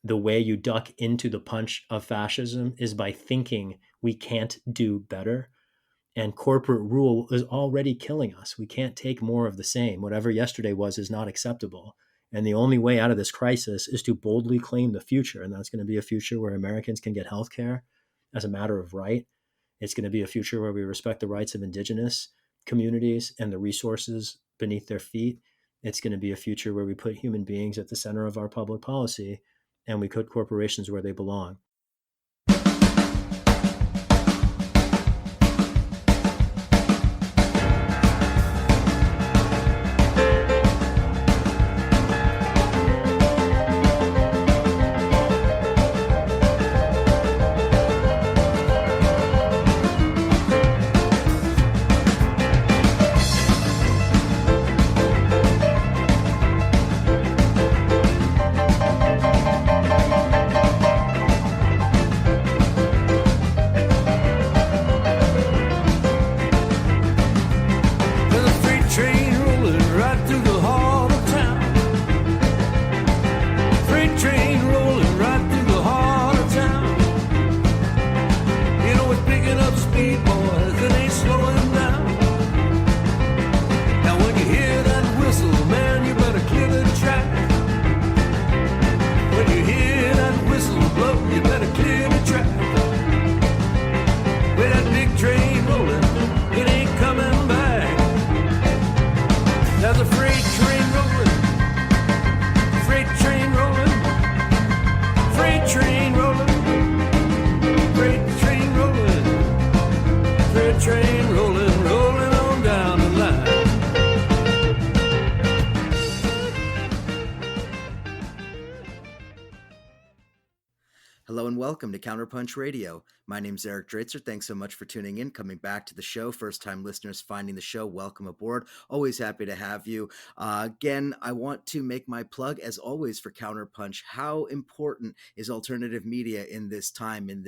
the way you duck into the punch of fascism is by thinking we can't do better. And corporate rule is already killing us. We can't take more of the same. Whatever yesterday was is not acceptable. And the only way out of this crisis is to boldly claim the future. And that's going to be a future where Americans can get health care as a matter of right. It's going to be a future where we respect the rights of indigenous communities and the resources beneath their feet. It's going to be a future where we put human beings at the center of our public policy and we put corporations where they belong. Hello and welcome to Counterpunch Radio. My name's Eric Draitzer. Thanks so much for tuning in, coming back to the show. First-time listeners finding the show, welcome aboard. Always happy to have you. Again, I want to make my plug, as always, for Counterpunch. How important is alternative media in this time of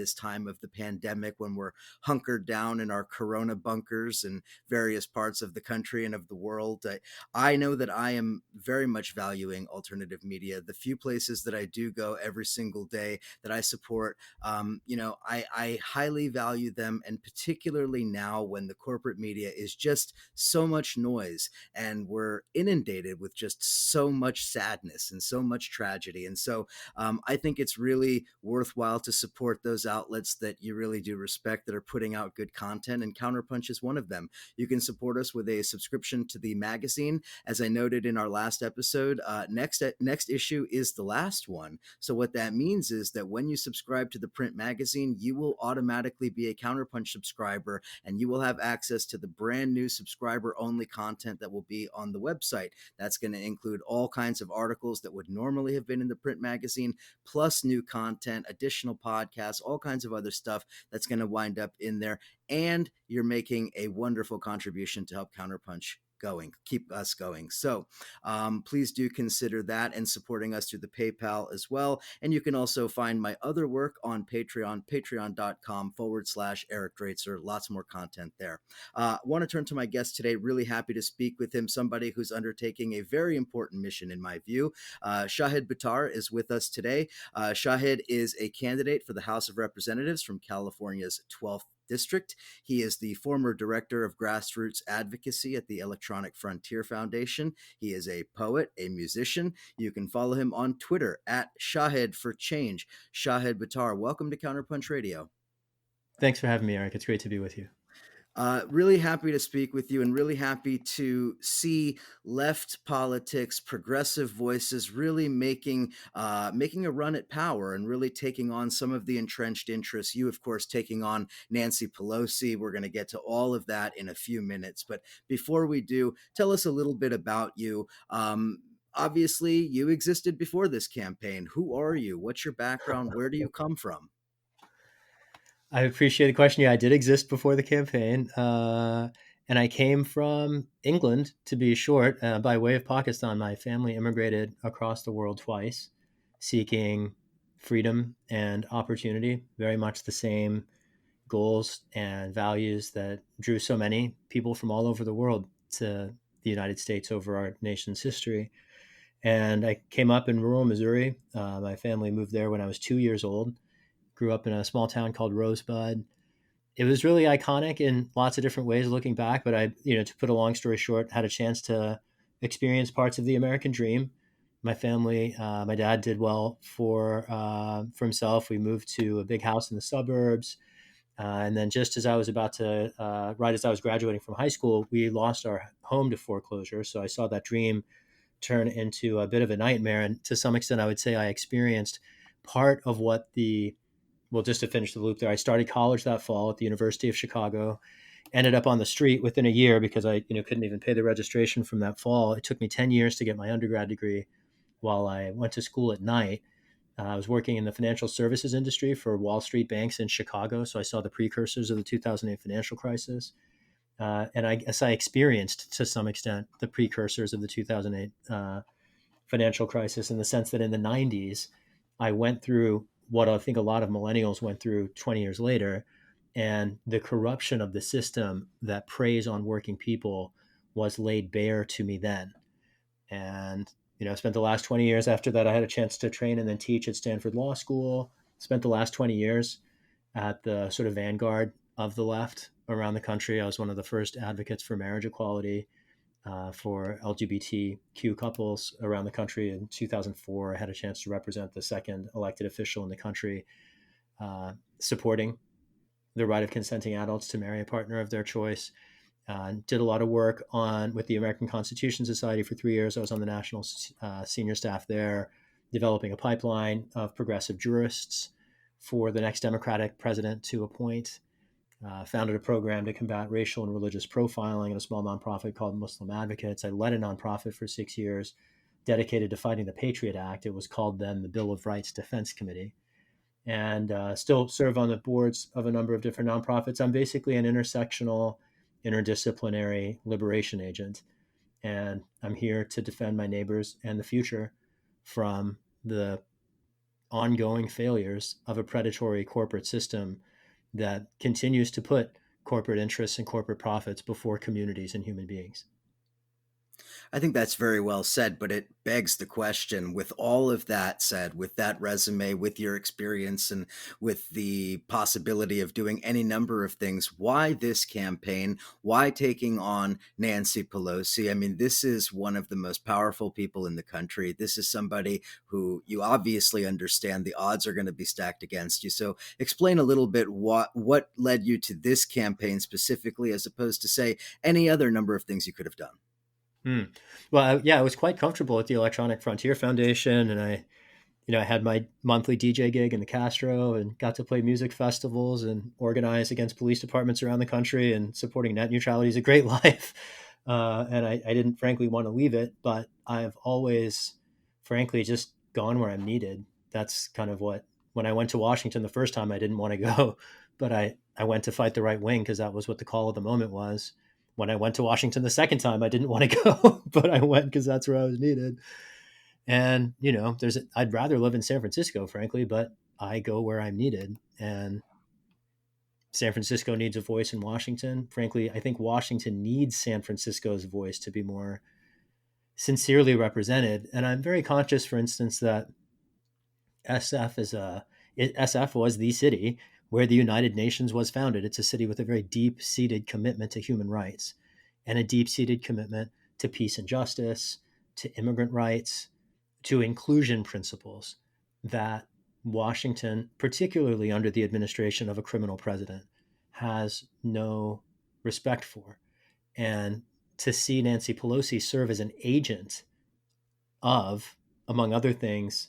the pandemic, when we're hunkered down in our corona bunkers in various parts of the country and of the world? I know that I am very much valuing alternative media. The few places that I do go every single day that I support, I highly value them, and particularly now when the corporate media is just so much noise and we're inundated with just so much sadness and so much tragedy. And so I think it's really worthwhile to support those outlets that you really do respect, that are putting out good content, and Counterpunch is one of them. You can support us with a subscription to the magazine. As I noted in our last episode, next issue is the last one. So what that means is that when you subscribe to the print magazine, you will automatically be a Counterpunch subscriber, and you will have access to the brand new subscriber only content that will be on the website. That's going to include all kinds of articles that would normally have been in the print magazine, plus new content, additional podcasts, all kinds of other stuff that's going to wind up in there. And you're making a wonderful contribution to help Counterpunch keep us going. So please do consider that, and supporting us through the PayPal as well. And you can also find my other work on Patreon, patreon.com/Eric Draitzer. Lots more content there. I want to turn to my guest today. Really happy to speak with him, somebody who's undertaking a very important mission in my view. Shahid Buttar is with us today. Shahid is a candidate for the House of Representatives from California's 12th District. He is the former director of grassroots advocacy at the Electronic Frontier Foundation. He is a poet, a musician. You can follow him on Twitter at Shahid for Change. Shahid Buttar, welcome to Counterpunch Radio. Thanks for having me, Eric. It's great to be with you. Really happy to speak with you, and really happy to see left politics, progressive voices really making a run at power and really taking on some of the entrenched interests. You, of course, taking on Nancy Pelosi. We're going to get to all of that in a few minutes. But before we do, tell us a little bit about you. Obviously, you existed before this campaign. Who are you? What's your background? Where do you come from? I appreciate the question. Yeah, I did exist before the campaign, and I came from England, to be short, by way of Pakistan. My family immigrated across the world twice, seeking freedom and opportunity, very much the same goals and values that drew so many people from all over the world to the United States over our nation's history. And I came up in rural Missouri. My family moved there when I was 2 years old. Grew up in a small town called Rosebud. It was really iconic in lots of different ways looking back. But to put a long story short, had a chance to experience parts of the American dream. My family, my dad did well for himself. We moved to a big house in the suburbs. And then just as I was right as I was graduating from high school, we lost our home to foreclosure. So I saw that dream turn into a bit of a nightmare. And to some extent, I would say I experienced part of well, just to finish the loop there, I started college that fall at the University of Chicago, ended up on the street within a year because I couldn't even pay the registration from that fall. It took me 10 years to get my undergrad degree while I went to school at night. I was working in the financial services industry for Wall Street banks in Chicago. So I saw the precursors of the 2008 financial crisis. And I guess I experienced to some extent the precursors of the 2008 financial crisis in the sense that in the 90s, I went through what I think a lot of millennials went through 20 years later. And the corruption of the system that preys on working people was laid bare to me then. And, I spent the last 20 years after that. I had a chance to train and then teach at Stanford Law School. Spent the last 20 years at the sort of vanguard of the left around the country. I was one of the first advocates for marriage equality for LGBTQ couples around the country. In 2004, I had a chance to represent the second elected official in the country supporting the right of consenting adults to marry a partner of their choice. Did a lot of work with the American Constitution Society for 3 years. I was on the national senior staff there, developing a pipeline of progressive jurists for the next Democratic president to appoint. Founded a program to combat racial and religious profiling in a small nonprofit called Muslim Advocates. I led a nonprofit for 6 years dedicated to fighting the Patriot Act. It was called then the Bill of Rights Defense Committee. And still serve on the boards of a number of different nonprofits. I'm basically an intersectional, interdisciplinary liberation agent. And I'm here to defend my neighbors and the future from the ongoing failures of a predatory corporate system that continues to put corporate interests and corporate profits before communities and human beings. I think that's very well said, but it begs the question, with all of that said, with that resume, with your experience, and with the possibility of doing any number of things, why this campaign? Why taking on Nancy Pelosi? I mean, this is one of the most powerful people in the country. This is somebody who you obviously understand the odds are going to be stacked against you. So explain a little bit what led you to this campaign specifically, as opposed to, say, any other number of things you could have done. Hmm. Well, yeah, I was quite comfortable at the Electronic Frontier Foundation, and I had my monthly DJ gig in the Castro and got to play music festivals and organize against police departments around the country, and supporting net neutrality is a great life. And I didn't frankly want to leave it, but I've always, frankly, just gone where I'm needed. That's kind of when I went to Washington the first time, I didn't want to go, but I went to fight the right wing because that was what the call of the moment was. When I went to Washington the second time, I didn't want to go, but I went because that's where I was needed. And I'd rather live in San Francisco, frankly, but I go where I'm needed. And San Francisco needs a voice in Washington. Frankly, I think Washington needs San Francisco's voice to be more sincerely represented. And I'm very conscious, for instance, that SF is a SF was the city where the United Nations was founded. It's a city with a very deep-seated commitment to human rights and a deep-seated commitment to peace and justice, to immigrant rights, to inclusion principles that Washington, particularly under the administration of a criminal president, has no respect for. And to see Nancy Pelosi serve as an agent of, among other things,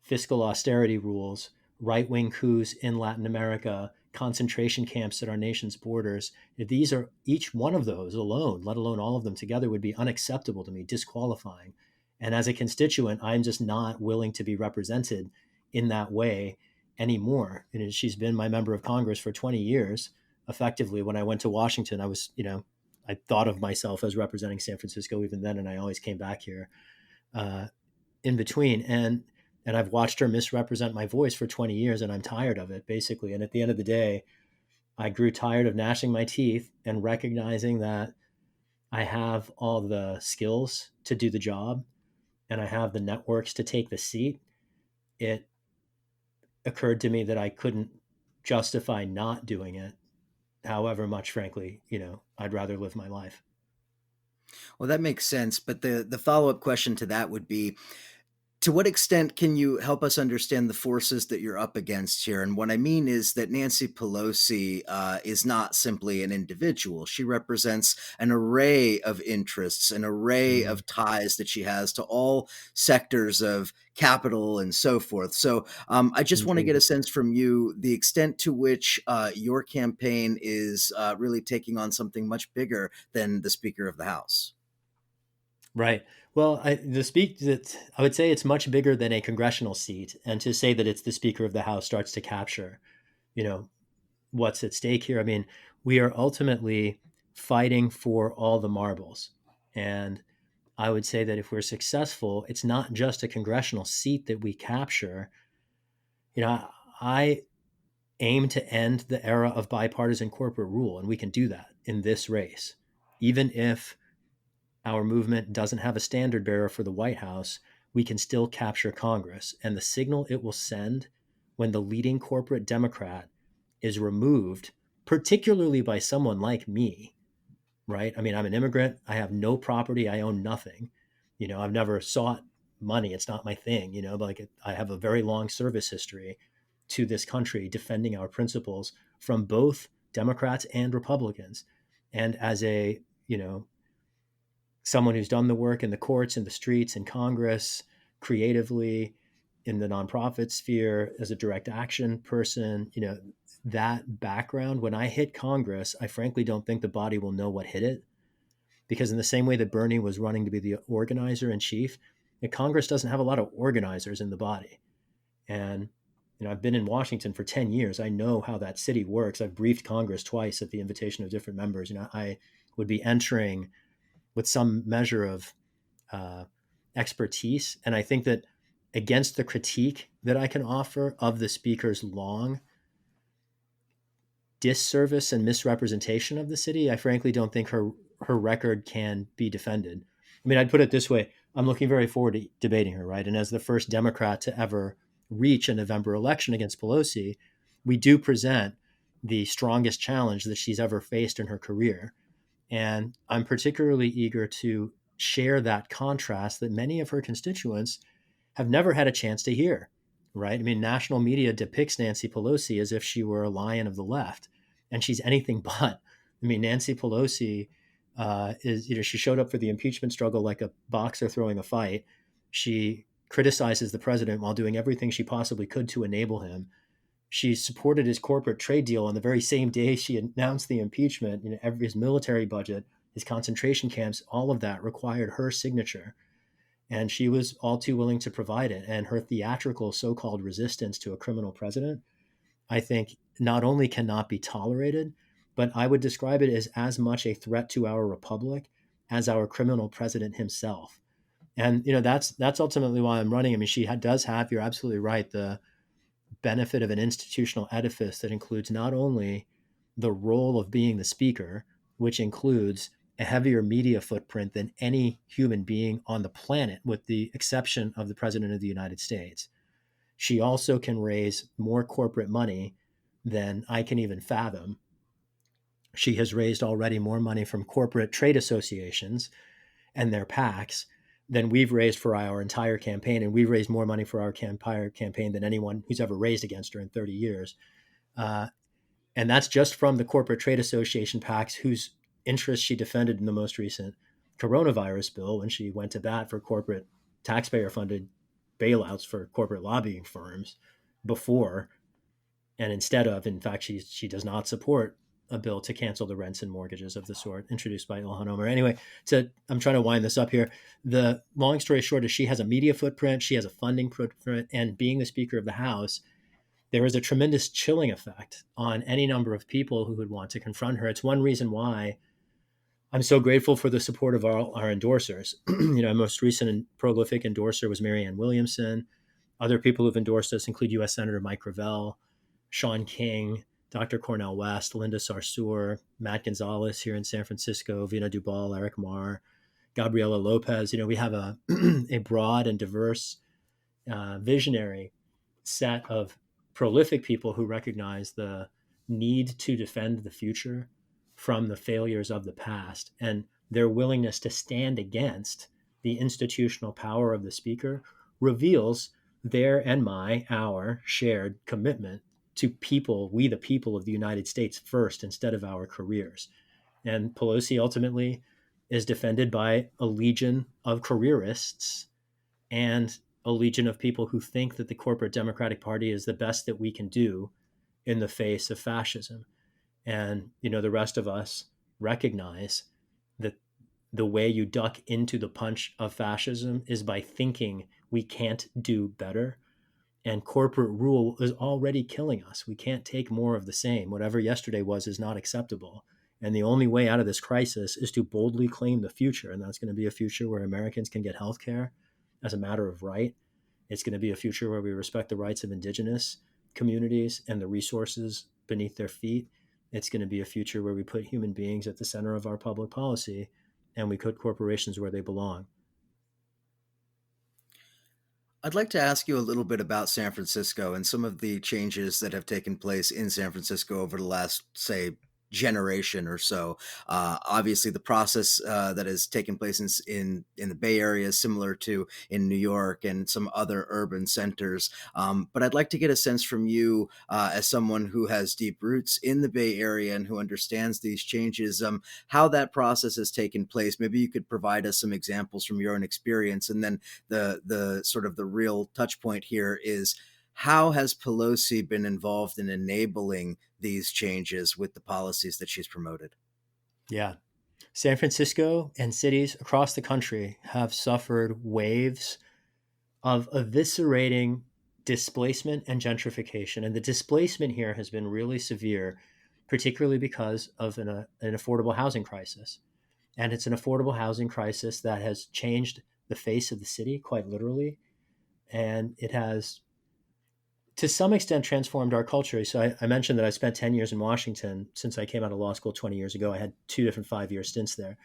fiscal austerity rules, right wing coups in Latin America, concentration camps at our nation's borders. These are each one of those alone, let alone all of them together, would be unacceptable to me, disqualifying. And as a constituent, I'm just not willing to be represented in that way anymore. And she's been my member of Congress for 20 years. Effectively, when I went to Washington, I thought of myself as representing San Francisco even then, and I always came back here uh, in between. And I've watched her misrepresent my voice for 20 years, and I'm tired of it, basically. And at the end of the day, I grew tired of gnashing my teeth and recognizing that I have all the skills to do the job, and I have the networks to take the seat, it occurred to me that I couldn't justify not doing it. However much, frankly, I'd rather live my life. Well, that makes sense. But the follow up question to that would be, to what extent can you help us understand the forces that you're up against here? And what I mean is that Nancy Pelosi is not simply an individual. She represents an array of interests, an array Mm, of ties that she has to all sectors of capital and so forth. So I just want to get a intriguing. sense from you the extent to which your campaign is really taking on something much bigger than the Speaker of the House. Right. Well, I would say it's much bigger than a congressional seat, and to say that it's the Speaker of the House starts to capture, you know, what's at stake here. I mean, we are ultimately fighting for all the marbles, and I would say that if we're successful, it's not just a congressional seat that we capture. I aim to end the era of bipartisan corporate rule, and we can do that in this race, even if our movement doesn't have a standard bearer for the White House, we can still capture Congress. And the signal it will send when the leading corporate Democrat is removed, particularly by someone like me, right? I mean, I'm an immigrant. I have no property. I own nothing. I've never sought money. It's not my thing, but like I have a very long service history to this country defending our principles from both Democrats and Republicans. And as a, someone who's done the work in the courts, in the streets, in Congress, creatively, in the nonprofit sphere, as a direct action person, that background, when I hit Congress, I frankly don't think the body will know what hit it. Because in the same way that Bernie was running to be the organizer in chief, Congress doesn't have a lot of organizers in the body. And I've been in Washington for 10 years. I know how that city works. I've briefed Congress twice at the invitation of different members. I would be entering with some measure of uh, expertise. And I think that against the critique that I can offer of the speaker's long disservice and misrepresentation of the city, I frankly don't think her record can be defended. I mean, I'd put it this way: I'm looking very forward to debating her, right? And as the first Democrat to ever reach a November election against Pelosi, we do present the strongest challenge that she's ever faced in her career. And I'm particularly eager to share that contrast that many of her constituents have never had a chance to hear, right? I mean, national media depicts Nancy Pelosi as if she were a lion of the left, and she's anything but. I mean, Nancy Pelosi she showed up for the impeachment struggle like a boxer throwing a fight. She criticizes the president while doing everything she possibly could to enable him. She supported his corporate trade deal on the very same day she announced the impeachment. His military budget, his concentration camps, all of that required her signature. And she was all too willing to provide it. And her theatrical so called resistance to a criminal president, I think, not only cannot be tolerated, but I would describe it as much a threat to our republic as our criminal president himself. And that's ultimately why I'm running. I mean, does have, you're absolutely right, the benefit of an institutional edifice that includes not only the role of being the speaker, which includes a heavier media footprint than any human being on the planet, with the exception of the President of the United States. She also can raise more corporate money than I can even fathom. She has raised already more money from corporate trade associations and their PACs than we've raised for our entire campaign. And we've raised more money for our entire campaign than anyone who's ever raised against her in 30 years. Uh, and that's just from the corporate trade association PACs whose interests she defended in the most recent coronavirus bill when she went to bat for corporate taxpayer funded bailouts for corporate lobbying firms before. And instead of, in fact, she does not support a bill to cancel the rents and mortgages of the sort introduced by Ilhan Omar. Anyway, I'm trying to wind this up here. The long story short is she has a media footprint, she has a funding footprint, and being the Speaker of the House, there is a tremendous chilling effect on any number of people who would want to confront her. It's one reason why I'm so grateful for the support of our endorsers. Most recent and prolific endorser was Marianne Williamson. Other people who've endorsed us include U.S. Senator Mike Gravel, Sean King, Dr. Cornel West, Linda Sarsour, Matt Gonzalez here in San Francisco, Vina Dubal, Eric Marr. Gabriela Lopez. We have a a broad and diverse visionary set of prolific people who recognize the need to defend the future from the failures of the past, and their willingness to stand against the institutional power of the speaker reveals their and our shared commitment to people, we the people of the United States first instead of our careers. And Pelosi ultimately is defended by a legion of careerists and a legion of people who think that the corporate Democratic Party is the best that we can do in the face of fascism. And, the rest of us recognize that the way you duck into the punch of fascism is by thinking we can't do better. And corporate rule is already killing us. We can't take more of the same. Whatever yesterday was is not acceptable. And the only way out of this crisis is to boldly claim the future. And that's going to be a future where Americans can get health care as a matter of right. It's going to be a future where we respect the rights of indigenous communities and the resources beneath their feet. It's going to be a future where we put human beings at the center of our public policy and we put corporations where they belong. I'd like to ask you a little bit about San Francisco and some of the changes that have taken place in San Francisco over the last, say, generation or so. Obviously, the process that has taken place in the Bay Area is similar to in New York and some other urban centers. But I'd like to get a sense from you, as someone who has deep roots in the Bay Area and who understands these changes, how that process has taken place. Maybe you could provide us some examples from your own experience, and then the sort of the real touch point here is, how has Pelosi been involved in enabling these changes with the policies that she's promoted? Yeah. San Francisco and cities across the country have suffered waves of eviscerating displacement and gentrification. And the displacement here has been really severe, particularly because of an affordable housing crisis. And it's an affordable housing crisis that has changed the face of the city quite literally. And it has, to some extent, transformed our culture. So I mentioned that I spent 10 years in Washington since I came out of law school 20 years ago. I had two different 5-year stints there.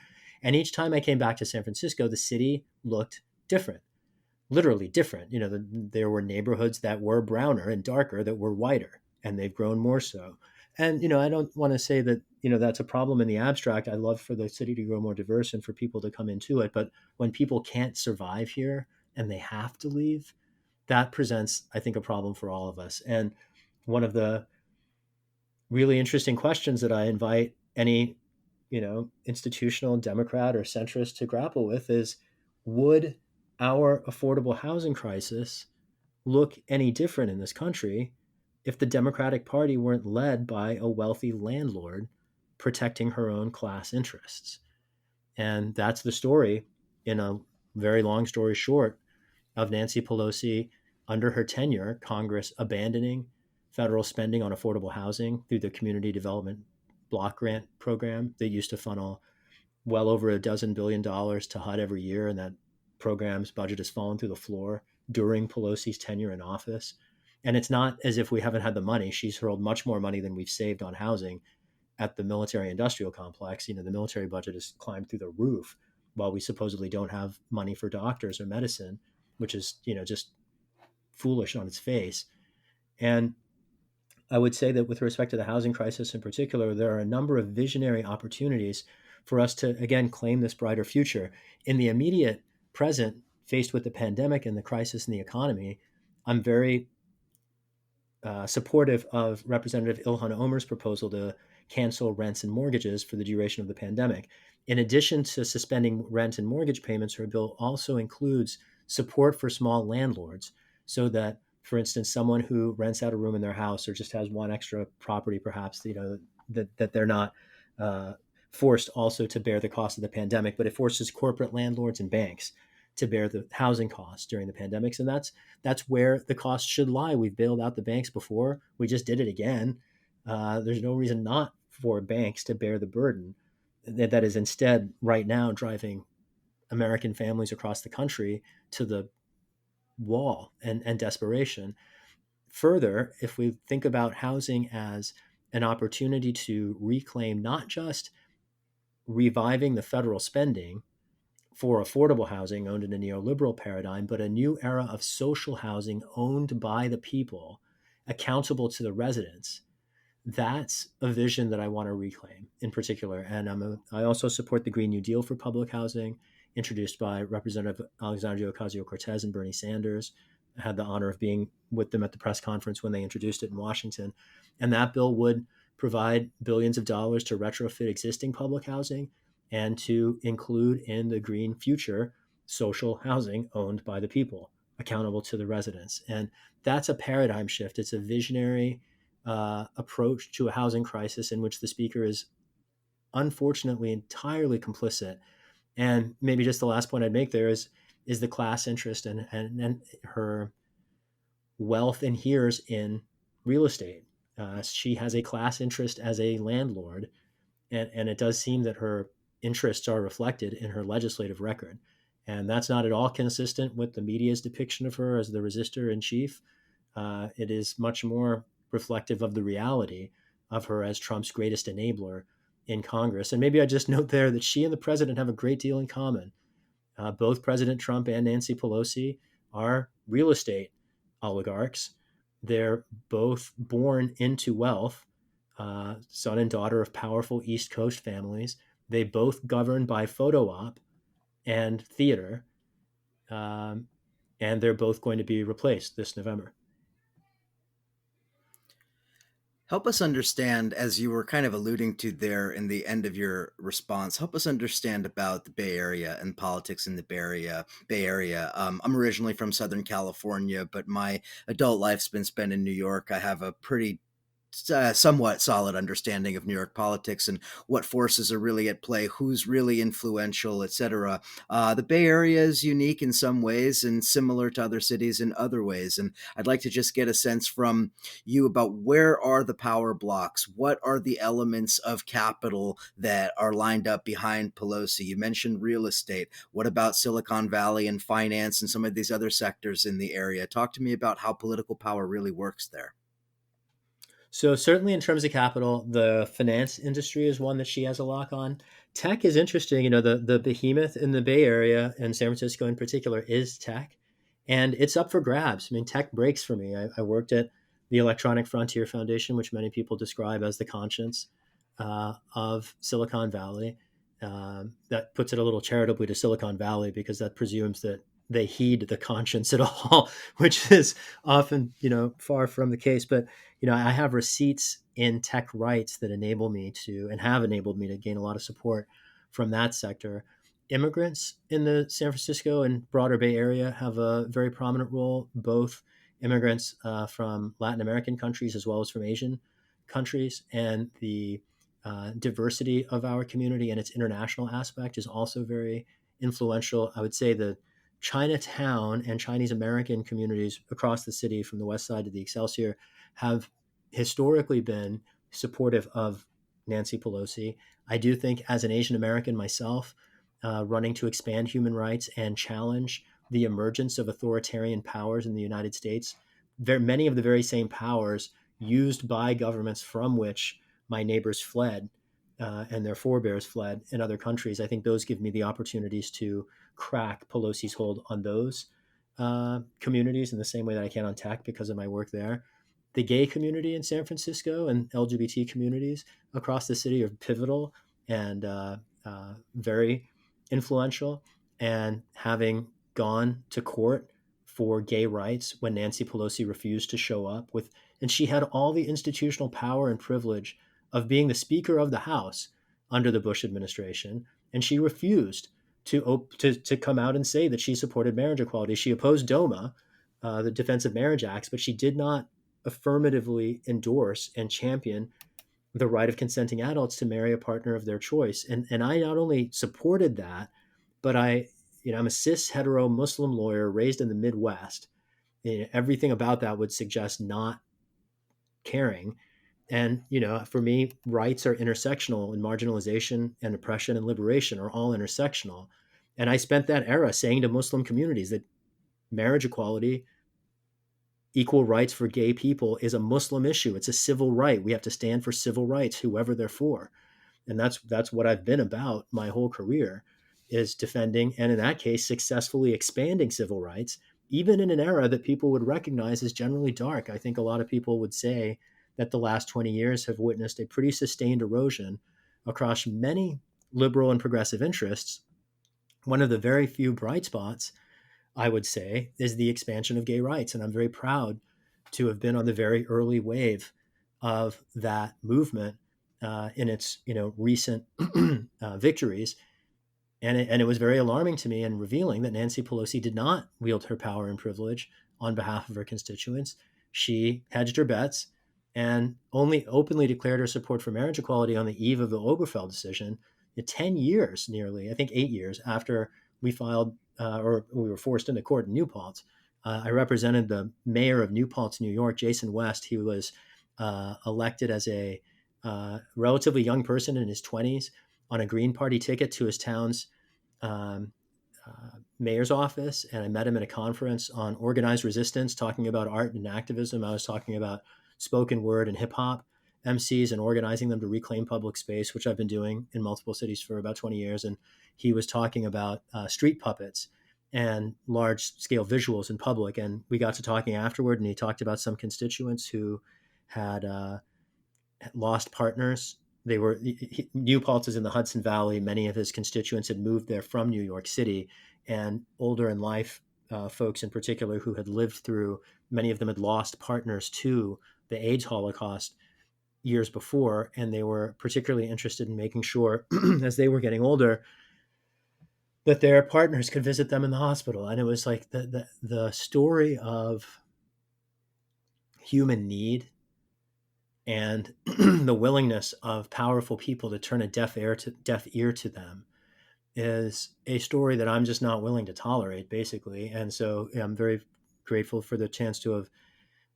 And each time I came back to San Francisco, the city looked different, literally different. There were neighborhoods that were browner and darker that were whiter, and they've grown more so. And, I don't want to say that, that's a problem in the abstract. I love for the city to grow more diverse and for people to come into it. But when people can't survive here and they have to leave, that presents, I think, a problem for all of us. And one of the really interesting questions that I invite any, institutional Democrat or centrist to grapple with is, would our affordable housing crisis look any different in this country if the Democratic Party weren't led by a wealthy landlord protecting her own class interests? And that's the story, in a very long story short, of Nancy Pelosi under her tenure, Congress abandoning federal spending on affordable housing through the Community Development Block Grant Program that used to funnel well over $12 billion to HUD every year, and that program's budget has fallen through the floor during Pelosi's tenure in office. And it's not as if we haven't had the money. She's hurled much more money than we've saved on housing at the military industrial complex. The military budget has climbed through the roof while we supposedly don't have money for doctors or medicine, which is, just foolish on its face. And I would say that with respect to the housing crisis in particular, there are a number of visionary opportunities for us to, again, claim this brighter future. In the immediate present, faced with the pandemic and the crisis in the economy, I'm very supportive of Representative Ilhan Omar's proposal to cancel rents and mortgages for the duration of the pandemic. In addition to suspending rent and mortgage payments, her bill also includes support for small landlords so that, for instance, someone who rents out a room in their house or just has one extra property, perhaps, that they're not forced also to bear the cost of the pandemic, but it forces corporate landlords and banks to bear the housing costs during the pandemics. And that's where the cost should lie. We've bailed out the banks before. We just did it again. There's no reason not for banks to bear the burden that is instead right now driving American families across the country to the wall and desperation. Further, if we think about housing as an opportunity to reclaim not just reviving the federal spending for affordable housing owned in a neoliberal paradigm, but a new era of social housing owned by the people, accountable to the residents. That's a vision that I want to reclaim in particular. And I also support the Green New Deal for public housing, introduced by Representative Alexandria Ocasio-Cortez and Bernie Sanders. I had the honor of being with them at the press conference when they introduced it in Washington. And that bill would provide billions of dollars to retrofit existing public housing and to include in the green future social housing owned by the people, accountable to the residents. And that's a paradigm shift. It's a visionary approach to a housing crisis in which the speaker is unfortunately entirely complicit. And maybe just the last point I'd make there is the class interest and her wealth inheres in real estate. She has a class interest as a landlord, and it does seem that her interests are reflected in her legislative record. And that's not at all consistent with the media's depiction of her as the resistor in chief. It is much more reflective of the reality of her as Trump's greatest enabler in Congress. And maybe I just note there that she and the president have a great deal in common. Both President Trump and Nancy Pelosi are real estate oligarchs. They're both born into wealth, son and daughter of powerful East Coast families. They both govern by photo op and theater, um, and they're both going to be replaced this November. Help us understand, as you were kind of alluding to there in the end of your response, help us understand about the Bay Area and politics in the Bay Area. I'm originally from Southern California, but my adult life's been spent in New York. I have a pretty somewhat solid understanding of New York politics and what forces are really at play, who's really influential, etc. The Bay Area is unique in some ways and similar to other cities in other ways. And I'd like to just get a sense from you about where are the power blocks? What are the elements of capital that are lined up behind Pelosi? You mentioned real estate. What about Silicon Valley and finance and some of these other sectors in the area? Talk to me about how political power really works there. So certainly in terms of capital, the finance industry is one that she has a lock on. Tech is interesting. The behemoth in the Bay Area and San Francisco in particular is tech, and it's up for grabs. I mean, tech breaks for me. I worked at the Electronic Frontier Foundation, which many people describe as the conscience of Silicon Valley. That puts it a little charitably to Silicon Valley because that presumes that they heed the conscience at all, which is often, far from the case. But I have receipts in tech rights that enable me to, and have enabled me to gain a lot of support from that sector. Immigrants in the San Francisco and broader Bay Area have a very prominent role, both immigrants from Latin American countries as well as from Asian countries. And the diversity of our community and its international aspect is also very influential. I would say the Chinatown and Chinese American communities across the city from the west side to the Excelsior have historically been supportive of Nancy Pelosi. I do think, as an Asian American myself, running to expand human rights and challenge the emergence of authoritarian powers in the United States, many of the very same powers used by governments from which my neighbors fled and their forebears fled in other countries. I think those give me the opportunities to crack Pelosi's hold on those communities in the same way that I can on tech because of my work there. The gay community in San Francisco and LGBT communities across the city are pivotal and very influential. And having gone to court for gay rights when Nancy Pelosi refused to show up and she had all the institutional power and privilege of being the Speaker of the House under the Bush administration, and she refused to come out and say that she supported marriage equality. She opposed DOMA, the Defense of Marriage Acts, but she did not affirmatively endorse and champion the right of consenting adults to marry a partner of their choice. And I not only supported that, but I'm a cis hetero Muslim lawyer raised in the Midwest. Everything about that would suggest not caring. And, for me, rights are intersectional, and marginalization and oppression and liberation are all intersectional. And I spent that era saying to Muslim communities that marriage equality, equal rights for gay people is a Muslim issue. It's a civil right. We have to stand for civil rights, whoever they're for. And that's what I've been about my whole career. is defending, and in that case, successfully expanding civil rights, even in an era that people would recognize as generally dark. I think a lot of people would say that the last 20 years have witnessed a pretty sustained erosion across many liberal and progressive interests. One of the very few bright spots, I would say, is the expansion of gay rights. And I'm very proud to have been on the very early wave of that movement in its recent victories. And it was very alarming to me and revealing that Nancy Pelosi did not wield her power and privilege on behalf of her constituents. She hedged her bets and only openly declared her support for marriage equality on the eve of the Obergefell decision, 10 years nearly, I think 8 years after we filed or we were forced into court in New Paltz. I represented the mayor of New Paltz, New York, Jason West. He was elected as a relatively young person in his 20s on a Green Party ticket to his town's um, mayor's office, and I met him at a conference on organized resistance, talking about art and activism. I was talking about spoken word and hip hop MCs and organizing them to reclaim public space, which I've been doing in multiple cities for about 20 years. And he was talking about street puppets and large scale visuals in public. And we got to talking afterward, and he talked about some constituents who had lost partners. They were New Paltz is in the Hudson Valley. Many of his constituents had moved there from New York City, and older in life folks in particular who had lived through. Many of them had lost partners to the AIDS Holocaust years before, and they were particularly interested in making sure, as they were getting older, that their partners could visit them in the hospital. And it was like the story of human need and the willingness of powerful people to turn a deaf ear to them is a story that I'm just not willing to tolerate, basically. And so I'm very grateful for the chance to have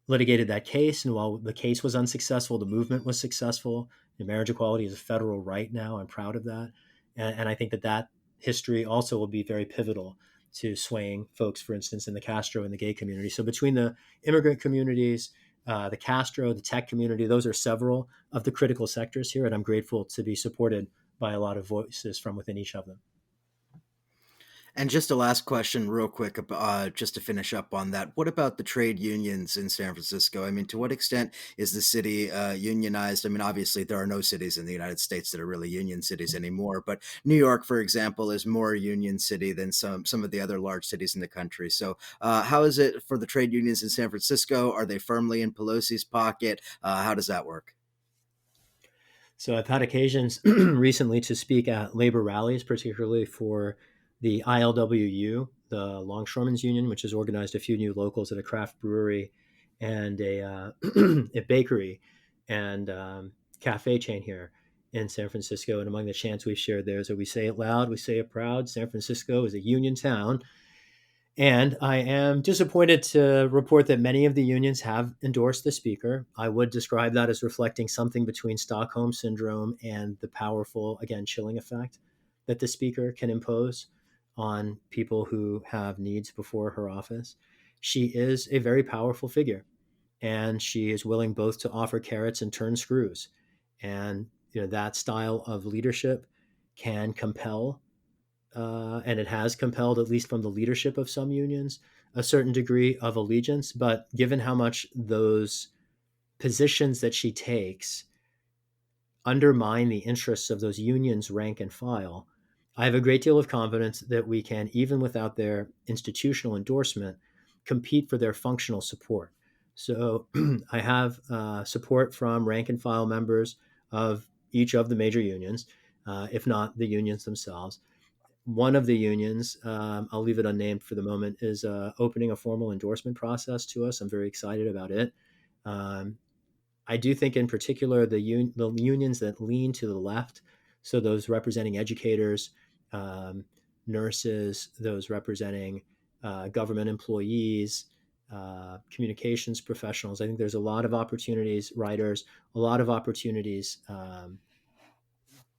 litigated that case. And while the case was unsuccessful, the movement was successful. And marriage equality is a federal right now. I'm proud of that. And I think that that history also will be very pivotal to swaying folks, for instance, in the Castro and the gay community. So between the immigrant communities, the Castro, the tech community, those are several of the critical sectors here. And I'm grateful to be supported by a lot of voices from within each of them. And just a last question, real quick, just to finish up on that. What about the trade unions in San Francisco? I mean, to what extent is the city unionized? I mean, obviously, there are no cities in the United States that are really union cities anymore. But New York, for example, is more union city than some of the other large cities in the country. So, how is it for the trade unions in San Francisco? Are they firmly in Pelosi's pocket? How does that work? So I've had occasions recently to speak at labor rallies, particularly for the ILWU, the Longshoremen's Union, which has organized a few new locals at a craft brewery and a bakery and cafe chain here in San Francisco. And among the chants we've shared there is that we say it loud, we say it proud. San Francisco is a union town, and I am disappointed to report that many of the unions have endorsed the speaker. I would describe that as reflecting something between Stockholm syndrome and the powerful, again, chilling effect that the speaker can impose on people who have needs before her office. She is a very powerful figure, and she is willing both to offer carrots and turn screws. And that style of leadership can compel and it has compelled, at least from the leadership of some unions, a certain degree of allegiance. But given how much those positions that she takes undermine the interests of those unions, rank and file, I have a great deal of confidence that we can, even without their institutional endorsement, compete for their functional support. So I have support from rank and file members of each of the major unions, if not the unions themselves. One of the unions, I'll leave it unnamed for the moment, is opening a formal endorsement process to us. I'm very excited about it. Um, I do think, in particular, the unions that lean to the left, so those representing educators, um, nurses, those representing government employees, communications professionals. I think there's a lot of opportunities, writers, a lot of opportunities,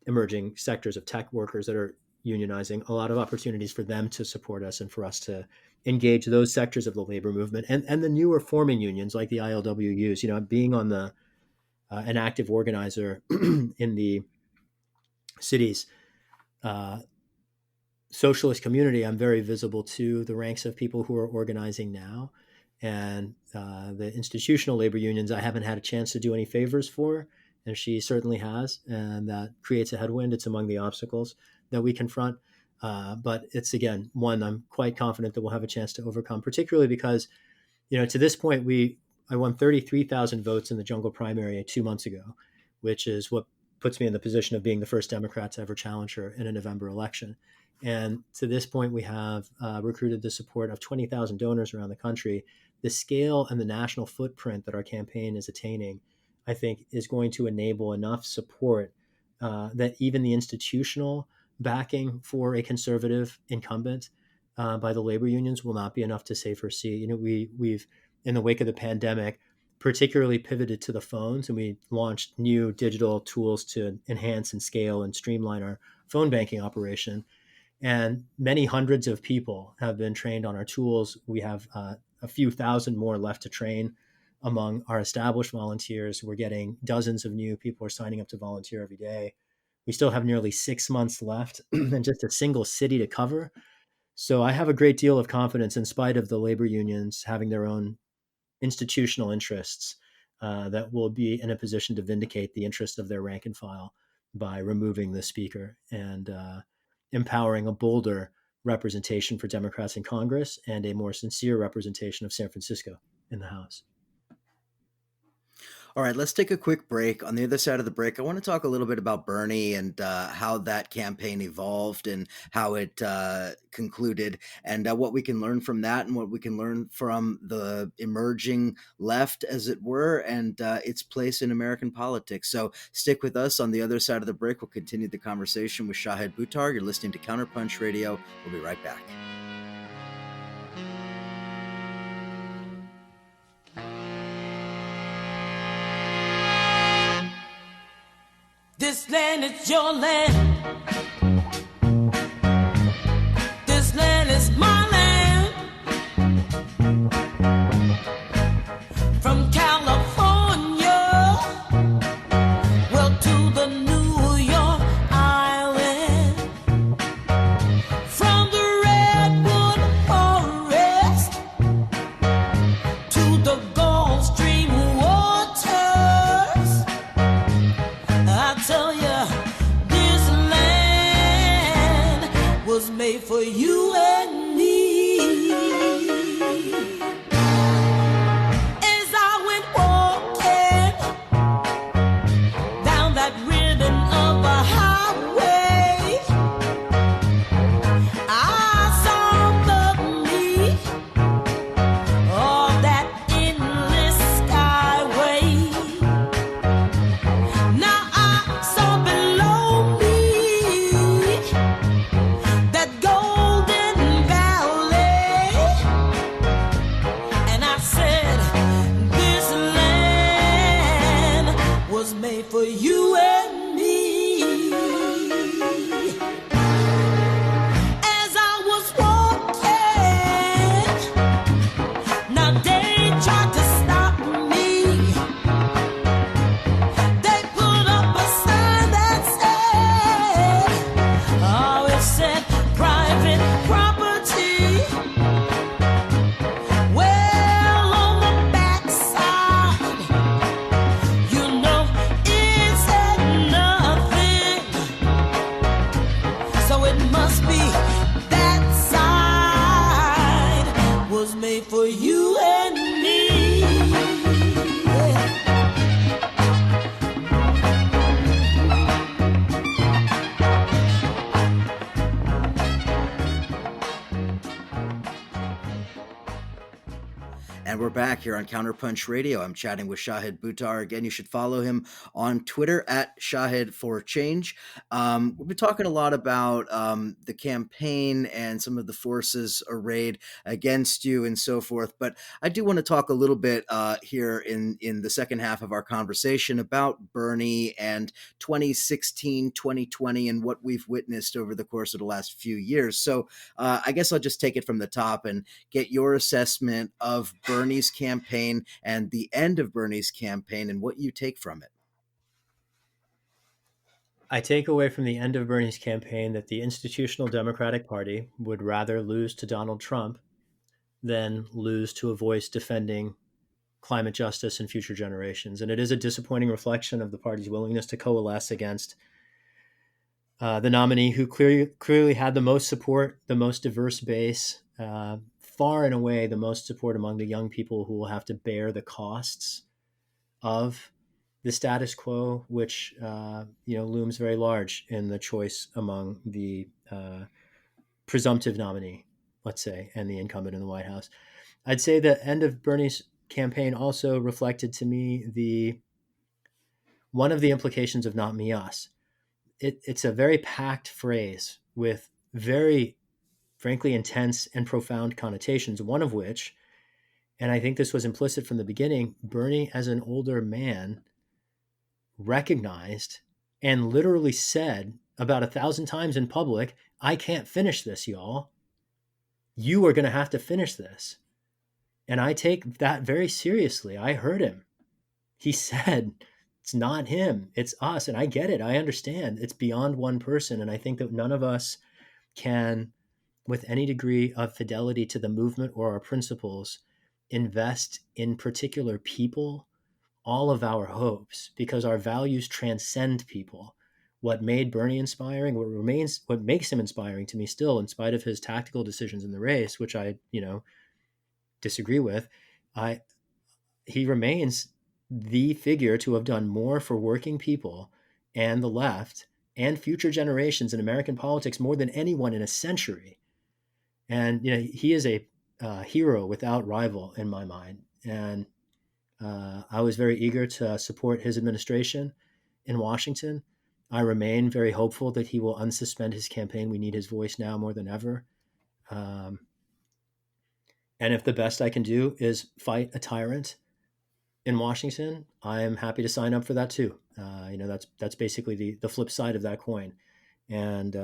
emerging sectors of tech workers that are unionizing, a lot of opportunities for them to support us and for us to engage those sectors of the labor movement and the newer forming unions like the ILWUs. Being on the an active organizer in the cities, uh, socialist community, I'm very visible to the ranks of people who are organizing now. And the institutional labor unions, I haven't had a chance to do any favors for, and she certainly has. And that creates a headwind. It's among the obstacles that we confront. But it's, again, one I'm quite confident that we'll have a chance to overcome, particularly because, to this point, I won 33,000 votes in the jungle primary 2 months ago, which is what puts me in the position of being the first Democrat to ever challenge her in a November election. And to this point, we have recruited the support of 20,000 donors around the country. The scale and the national footprint that our campaign is attaining, I think, is going to enable enough support that even the institutional backing for a conservative incumbent by the labor unions will not be enough to save her seat. We've in the wake of the pandemic particularly pivoted to the phones, and we launched new digital tools to enhance and scale and streamline our phone banking operation. And many hundreds of people have been trained on our tools. We have a few thousand more left to train among our established volunteers. We're getting dozens of new people are signing up to volunteer every day. We still have nearly 6 months left and just a single city to cover. So I have a great deal of confidence, in spite of the labor unions having their own institutional interests, that will be in a position to vindicate the interest of their rank and file by removing the speaker and empowering a bolder representation for Democrats in Congress and a more sincere representation of San Francisco in the House. All right, let's take a quick break. On the other side of the break, I want to talk a little bit about Bernie and how that campaign evolved and how it concluded, and what we can learn from that and what we can learn from the emerging left, as it were, and its place in American politics. So stick with us. On the other side of the break, we'll continue the conversation with Shahid Buttar. You're listening to Counterpunch Radio. We'll be right back. This land is your land. This land is my land. From California, well, to the New York Island. From the Redwood Forest to the Gulf Stream waters. I tell you, this land was made for you and me. As I went walking down that ribbon of a highway, I saw above me all that endless skyway. Now I saw below me that golden valley, and I said, this land was made for you and me. As I was walking, now they tried to stop me. They put up a sign that said, oh, it said private property. Well, on the backside, you know, it said nothing. So it must be that side was made for you and me. Yeah. And we're back here on Counterpunch Radio. I'm chatting with Shahid Buttar. Again, you should follow him on Twitter at Shahid4Change. We've been talking a lot about the campaign and some of the forces arrayed against you and so forth. But I do want to talk a little bit here in the second half of our conversation about Bernie and 2016, 2020, and what we've witnessed over the course of the last few years. So I guess I'll just take it from the top and get your assessment of Bernie's campaign and the end of Bernie's campaign and what you take from it. I take away from the end of Bernie's campaign that the institutional Democratic Party would rather lose to Donald Trump than lose to a voice defending climate justice and future generations. And it is a disappointing reflection of the party's willingness to coalesce against the nominee who clearly had the most support, the most diverse base, far and away the most support among the young people who will have to bear the costs of the status quo, which looms very large in the choice among the presumptive nominee, let's say, and the incumbent in the White House. I'd say the end of Bernie's campaign also reflected to me the one of the implications of "not me, us." It's a very packed phrase with very, frankly, intense and profound connotations. One of which, and I think this was implicit from the beginning, Bernie, as an older man, recognized and literally said about 1,000 times in public, "I can't finish this, y'all. You are going to have to finish this." And I take that very seriously. I heard him. He said, it's not him, it's us. And I get it. I understand. It's beyond one person. And I think that none of us can, with any degree of fidelity to the movement or our principles, invest in particular people all of our hopes, because our values transcend people. What made Bernie inspiring, what makes him inspiring to me still, in spite of his tactical decisions in the race, which I, disagree with, I he remains the figure to have done more for working people and the left and future generations in American politics more than anyone in a century. And he is a hero without rival in my mind. And I was very eager to support his administration in Washington. I remain very hopeful that he will unsuspend his campaign. We need his voice now more than ever. Um, and if the best I can do is fight a tyrant in Washington, I am happy to sign up for that too. That's basically the flip side of that coin. And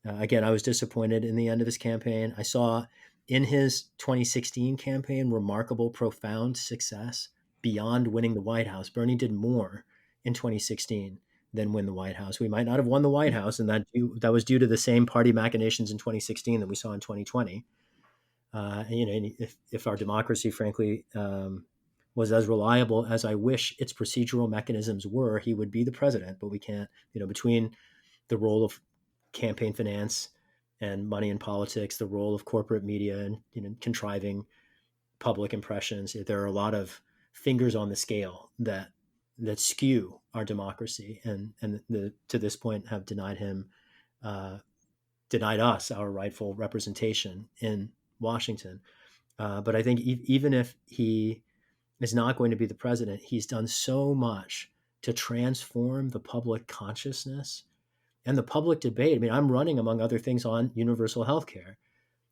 again, I was disappointed in the end of his campaign. I saw in his 2016 campaign remarkable, profound success beyond winning the White House. Bernie did more in 2016 than win the White House. We might not have won the White House, and that was due to the same party machinations in 2016 that we saw in 2020. If our democracy, frankly, was as reliable as I wish its procedural mechanisms were, he would be the president. But we can't, between the role of campaign finance and money in politics, the role of corporate media and contriving public impressions, there are a lot of fingers on the scale that skew our democracy and to this point have denied us our rightful representation in Washington. But I think even if he is not going to be the president, he's done so much to transform the public consciousness and the public debate. I mean, I'm running, among other things, on universal health care.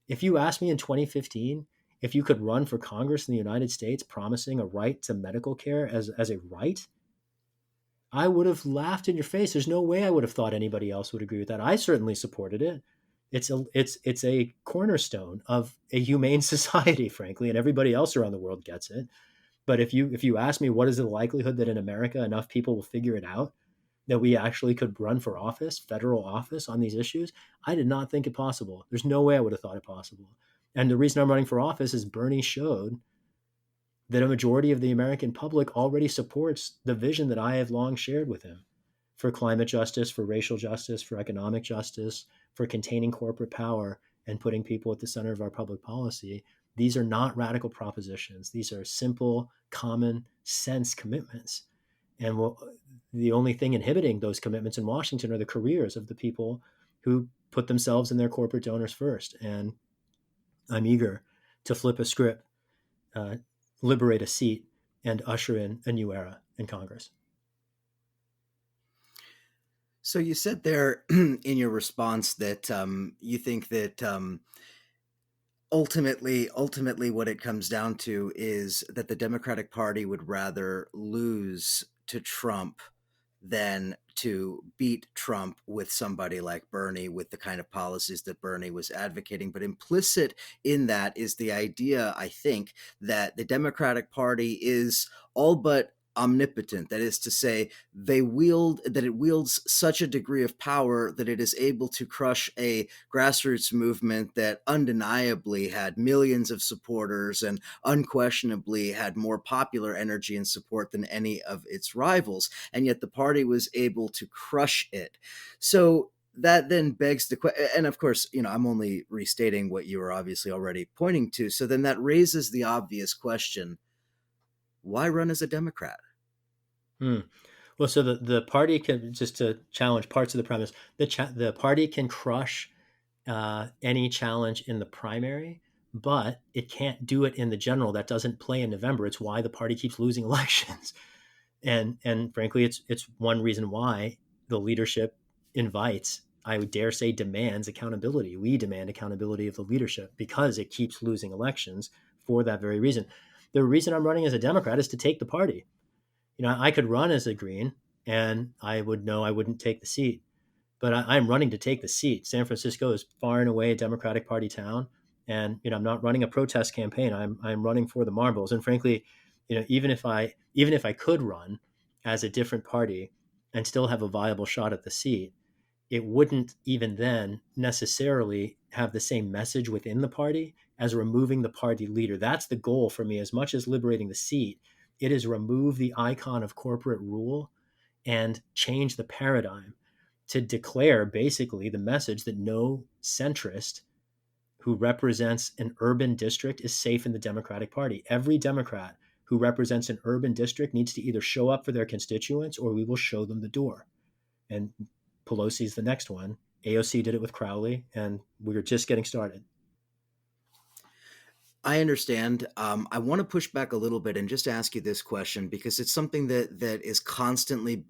If you asked me in 2015 if you could run for Congress in the United States promising a right to medical care as a right, I would have laughed in your face. There's no way I would have thought anybody else would agree with that. I certainly supported it. It's a cornerstone of a humane society, frankly, and everybody else around the world gets it. But if you ask me what is the likelihood that in America enough people will figure it out, that we actually could run for office, federal office, on these issues, I did not think it possible. There's no way I would have thought it possible. And the reason I'm running for office is Bernie showed that a majority of the American public already supports the vision that I have long shared with him for climate justice, for racial justice, for economic justice, for containing corporate power and putting people at the center of our public policy. These are not radical propositions. These are simple, common sense commitments. And the only thing inhibiting those commitments in Washington are the careers of the people who put themselves and their corporate donors first. And I'm eager to flip a script, liberate a seat, and usher in a new era in Congress. So you said there in your response that you think that ultimately what it comes down to is that the Democratic Party would rather lose to Trump than to beat Trump with somebody like Bernie, with the kind of policies that Bernie was advocating. But implicit in that is the idea, I think, that the Democratic Party is all but omnipotent. That is to say, it wields such a degree of power that it is able to crush a grassroots movement that undeniably had millions of supporters and unquestionably had more popular energy and support than any of its rivals. And yet the party was able to crush it. So that then begs the question, and of course, I'm only restating what you were obviously already pointing to. So then that raises the obvious question: why run as a Democrat? Hmm. Well, so the party can, just to challenge parts of the premise, the party can crush any challenge in the primary, but it can't do it in the general. That doesn't play in November. It's why the party keeps losing elections, and frankly, it's one reason why the leadership invites, I would dare say, demands accountability. We demand accountability of the leadership because it keeps losing elections for that very reason. The reason I'm running as a Democrat is to take the party. I could run as a Green and I would know I wouldn't take the seat, but I'm running to take the seat. San Francisco is far and away a Democratic Party town, and I'm not running a protest campaign. I'm running for the marbles. And frankly, even if I could run as a different party and still have a viable shot at the seat, it wouldn't even then necessarily have the same message within the party as removing the party leader. That's the goal for me. As much as liberating the seat, it is remove the icon of corporate rule and change the paradigm to declare basically the message that no centrist who represents an urban district is safe in the Democratic Party. Every Democrat who represents an urban district needs to either show up for their constituents or we will show them the door. And Pelosi's the next one. AOC did it with Crowley, and we were just getting started. I understand. I want to push back a little bit and just ask you this question because it's something that is constantly,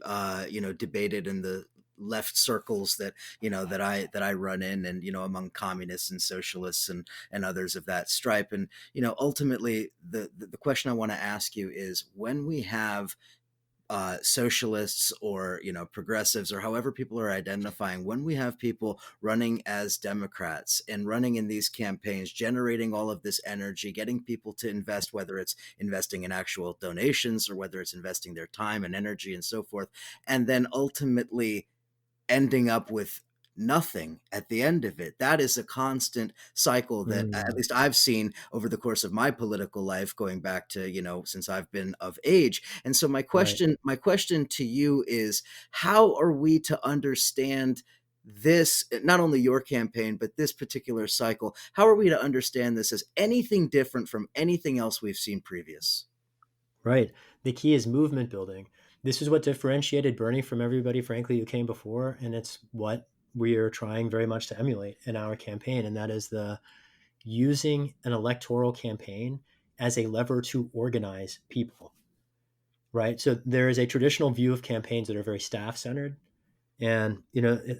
debated in the left circles that I run in, and among communists and socialists and others of that stripe. And ultimately, the question I want to ask you is: when we have socialists or progressives or however people are identifying, when we have people running as Democrats and running in these campaigns, generating all of this energy, getting people to invest, whether it's investing in actual donations or whether it's investing their time and energy and so forth, and then ultimately ending up with nothing at the end of it. That is a constant cycle that at Mm, least I've seen over the course of my political life, going back to, since I've been of age. And so right. my question to you is: how are we to understand this, not only your campaign, but this particular cycle? How are we to understand this as anything different from anything else we've seen previous? Right. The key is movement building. This is what differentiated Bernie from everybody, frankly, who came before. And it's what we are trying very much to emulate in our campaign. And that is the using an electoral campaign as a lever to organize people. Right. So there is a traditional view of campaigns that are very staff centered. And,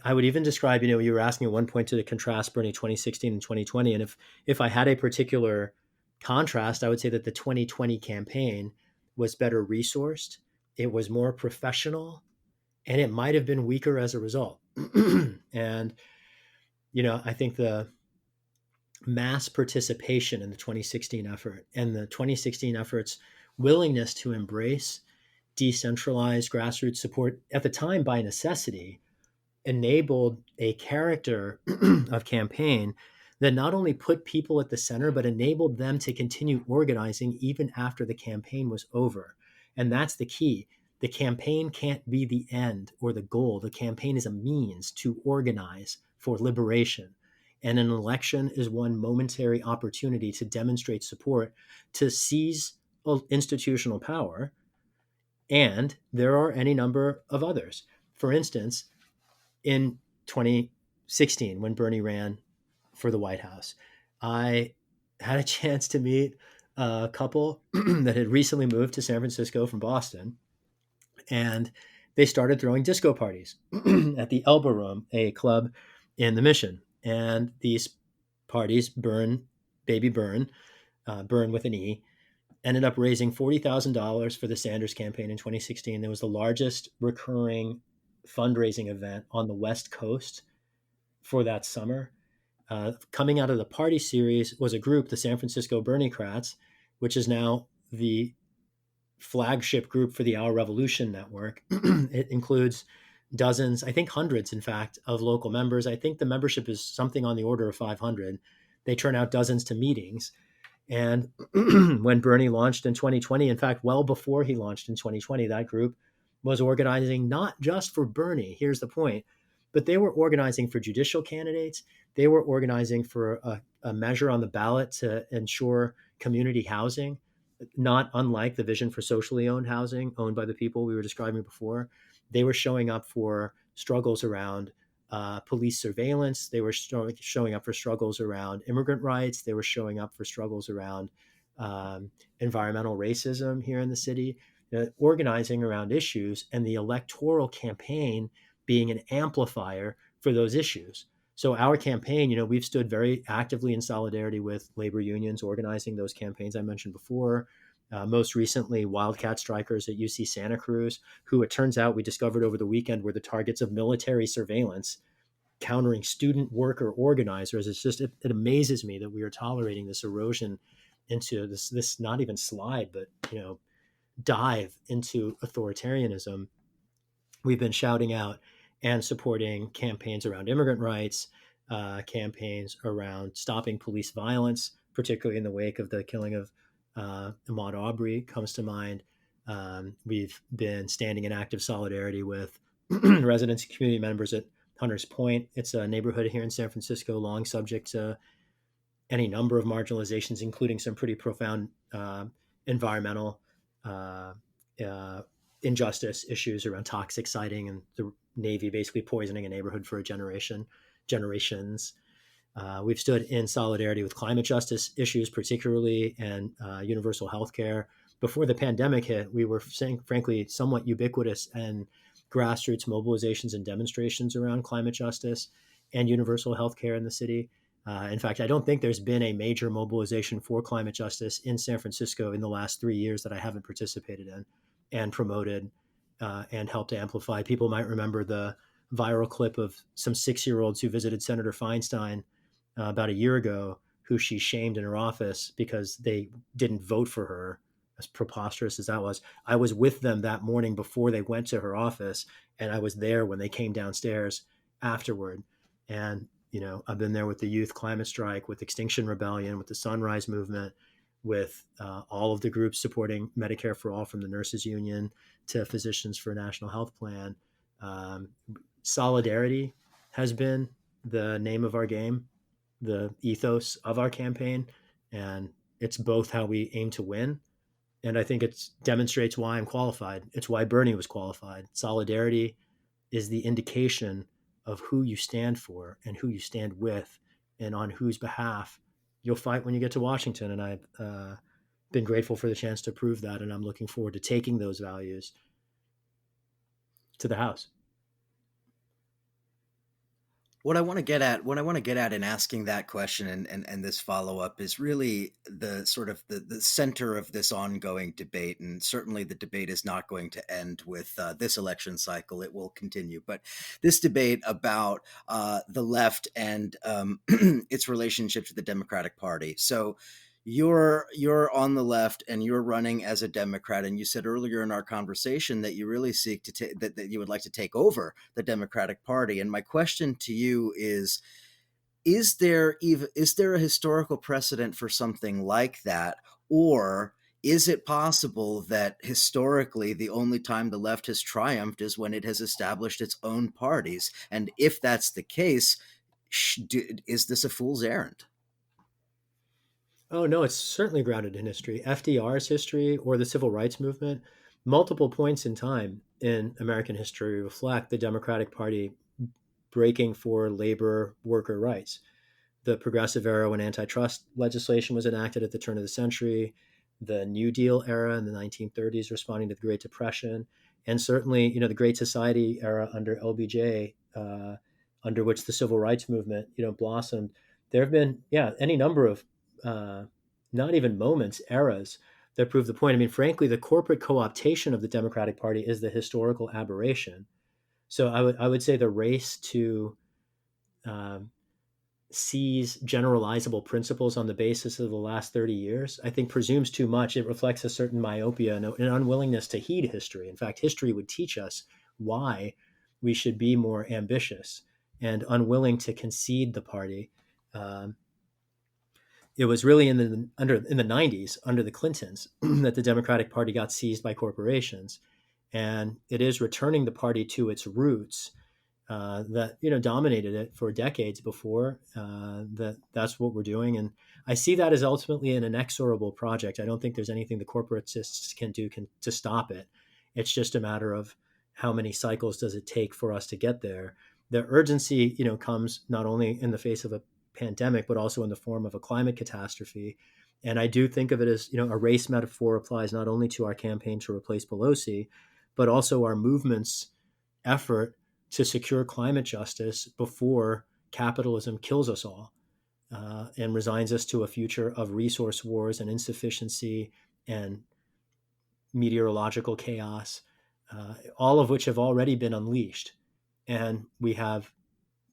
I would even describe, you were asking at one point to contrast Bernie 2016 and 2020. And if I had a particular contrast, I would say that the 2020 campaign was better resourced, it was more professional, and it might have been weaker as a result. And, I think the mass participation in the 2016 effort and the 2016 effort's willingness to embrace decentralized grassroots support at the time by necessity enabled a character of campaign that not only put people at the center, but enabled them to continue organizing even after the campaign was over. And that's the key. The campaign can't be the end or the goal. The campaign is a means to organize for liberation. And an election is one momentary opportunity to demonstrate support, to seize institutional power. And there are any number of others. For instance, in 2016 when Bernie ran for the White House, I had a chance to meet a couple that had recently moved to San Francisco from Boston, and they started throwing disco parties at the Elbow Room, a club in the Mission. And these parties, Baby Burn with an E, ended up raising $40,000 for the Sanders campaign in 2016. It was the largest recurring fundraising event on the West Coast for that summer. Coming out of the party series was a group, the San Francisco Berniecrats, which is now the flagship group for the Our Revolution Network. It includes dozens, I think hundreds, in fact, of local members. I think the membership is something on the order of 500. They turn out dozens to meetings. And when Bernie launched in 2020, in fact, well before he launched in 2020, that group was organizing not just for Bernie, here's the point, but they were organizing for judicial candidates. They were organizing for a measure on the ballot to ensure community housing, not unlike the vision for socially owned housing owned by the people we were describing before. They were showing up for struggles around police surveillance. They were showing up for struggles around immigrant rights. They were showing up for struggles around environmental racism here in the city, organizing around issues, and the electoral campaign being an amplifier for those issues. So our campaign, we've stood very actively in solidarity with labor unions organizing those campaigns I mentioned before. Most recently, Wildcat strikers at UC Santa Cruz, who it turns out we discovered over the weekend were the targets of military surveillance, countering student worker organizers. It amazes me that we are tolerating this erosion into this not even slide, but dive into authoritarianism. We've been shouting out and supporting campaigns around immigrant rights, campaigns around stopping police violence, particularly in the wake of the killing of Ahmaud Arbery comes to mind. We've been standing in active solidarity with residents and community members at Hunters Point. It's a neighborhood here in San Francisco, long subject to any number of marginalizations, including some pretty profound environmental injustice issues around toxic siting and the Navy basically poisoning a neighborhood for generations. We've stood in solidarity with climate justice issues, particularly, and universal health care. Before the pandemic hit, we were saying, frankly, somewhat ubiquitous and grassroots mobilizations and demonstrations around climate justice and universal health care in the city. In fact, I don't think there's been a major mobilization for climate justice in San Francisco in the last 3 years that I haven't participated in and promoted and helped amplify. People might remember the viral clip of some 6-year-olds who visited Senator Feinstein about a year ago, who she shamed in her office because they didn't vote for her, as preposterous as that was. I was with them that morning before they went to her office, and I was there when they came downstairs afterward. And, I've been there with the Youth Climate Strike, with Extinction Rebellion, with the Sunrise Movement, with all of the groups supporting Medicare for All, from the Nurses Union to Physicians for a National Health Plan. Solidarity has been the name of our game, the ethos of our campaign, and it's both how we aim to win. And I think it demonstrates why I'm qualified. It's why Bernie was qualified. Solidarity is the indication of who you stand for and who you stand with and on whose behalf you'll fight when you get to Washington. And I've been grateful for the chance to prove that. And I'm looking forward to taking those values to the House. What I want to get at in asking that question and this follow up is really the sort of the center of this ongoing debate. And certainly the debate is not going to end with this election cycle. It will continue. But this debate about the left and its relationship to the Democratic Party. So you're on the left and you're running as a Democrat, and you said earlier in our conversation that you really seek to that you would like to take over the Democratic Party. And my question to you is there a historical precedent for something like that, or is it possible that historically the only time the left has triumphed is when it has established its own parties? And if that's the case, is this a fool's errand? Oh, no, it's certainly grounded in history. FDR's history or the civil rights movement, multiple points in time in American history reflect the Democratic Party breaking for labor worker rights. The Progressive era, when antitrust legislation was enacted at the turn of the century, the New Deal era in the 1930s, responding to the Great Depression, and certainly, the Great Society era under LBJ, under which the civil rights movement, blossomed. There have been, any number of not even moments, eras that prove the point. I mean, frankly, the corporate co-optation of the Democratic Party is the historical aberration. So I would say the race to sees generalizable principles on the basis of the last 30 years, I think presumes too much. It reflects a certain myopia and an unwillingness to heed history. In fact, history would teach us why we should be more ambitious and unwilling to concede the party. Um, it was really in the 90s under the Clintons that the Democratic Party got seized by corporations, and it is returning the party to its roots that dominated it for decades before. That's what we're doing, and I see that as ultimately an inexorable project. I don't think there's anything the corporatists can do to stop it. It's just a matter of how many cycles does it take for us to get there. The urgency, comes not only in the face of a pandemic, but also in the form of a climate catastrophe. And I do think of it as, a race metaphor applies not only to our campaign to replace Pelosi, but also our movement's effort to secure climate justice before capitalism kills us all and resigns us to a future of resource wars and insufficiency and meteorological chaos, all of which have already been unleashed. And we have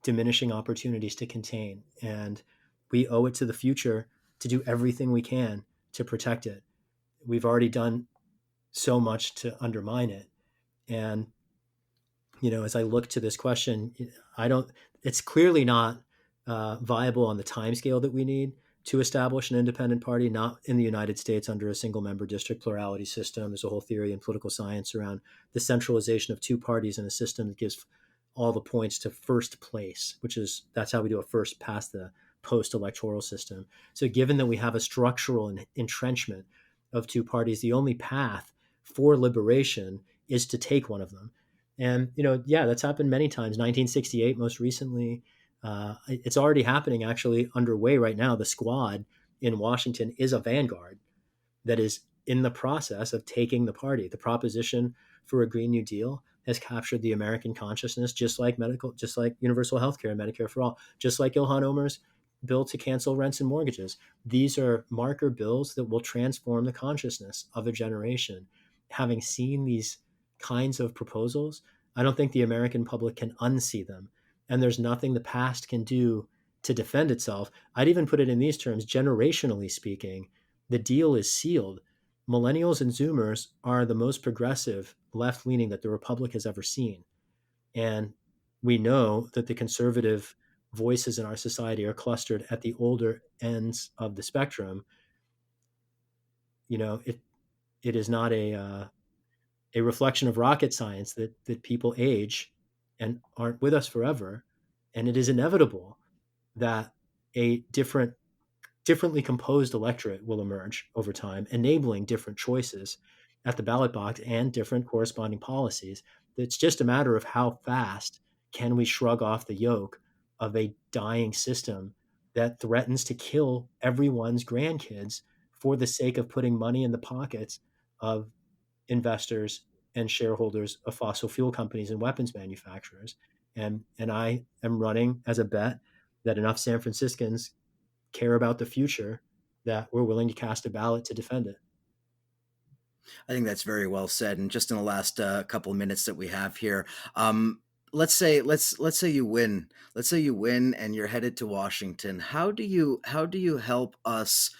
diminishing opportunities to contain. And we owe it to the future to do everything we can to protect it. We've already done so much to undermine it. And as I look to this question, it's clearly not viable on the timescale that we need to establish an independent party, not in the United States under a single member district plurality system. There's a whole theory in political science around the centralization of two parties in a system that gives all the points to first place, that's how we do a first past the post electoral system. So given that we have a structural entrenchment of two parties, the only path for liberation is to take one of them. And, that's happened many times. 1968, most recently, it's already happening, actually underway right now. The Squad in Washington is a vanguard that is in the process of taking the party. The proposition for a Green New Deal has captured the American consciousness, just like universal health care and Medicare for all, just like Ilhan Omar's bill to cancel rents and mortgages. These are marker bills that will transform the consciousness of a generation. Having seen these kinds of proposals, I don't think the American public can unsee them. And there's nothing the past can do to defend itself. I'd even put it in these terms: generationally speaking, the deal is sealed. Millennials and Zoomers are the most progressive left leaning that the Republic has ever seen. And we know that the conservative voices in our society are clustered at the older ends of the spectrum. It is not a reflection of rocket science that people age and aren't with us forever. And it is inevitable that a differently composed electorate will emerge over time, enabling different choices at the ballot box and different corresponding policies. It's just a matter of how fast can we shrug off the yoke of a dying system that threatens to kill everyone's grandkids for the sake of putting money in the pockets of investors and shareholders of fossil fuel companies and weapons manufacturers. And I am running as a bet that enough San Franciscans care about the future that we're willing to cast a ballot to defend it. I think that's very well said. And just in the last couple of minutes that we have here, let's say you win. Let's say you win and you're headed to Washington. How do you help us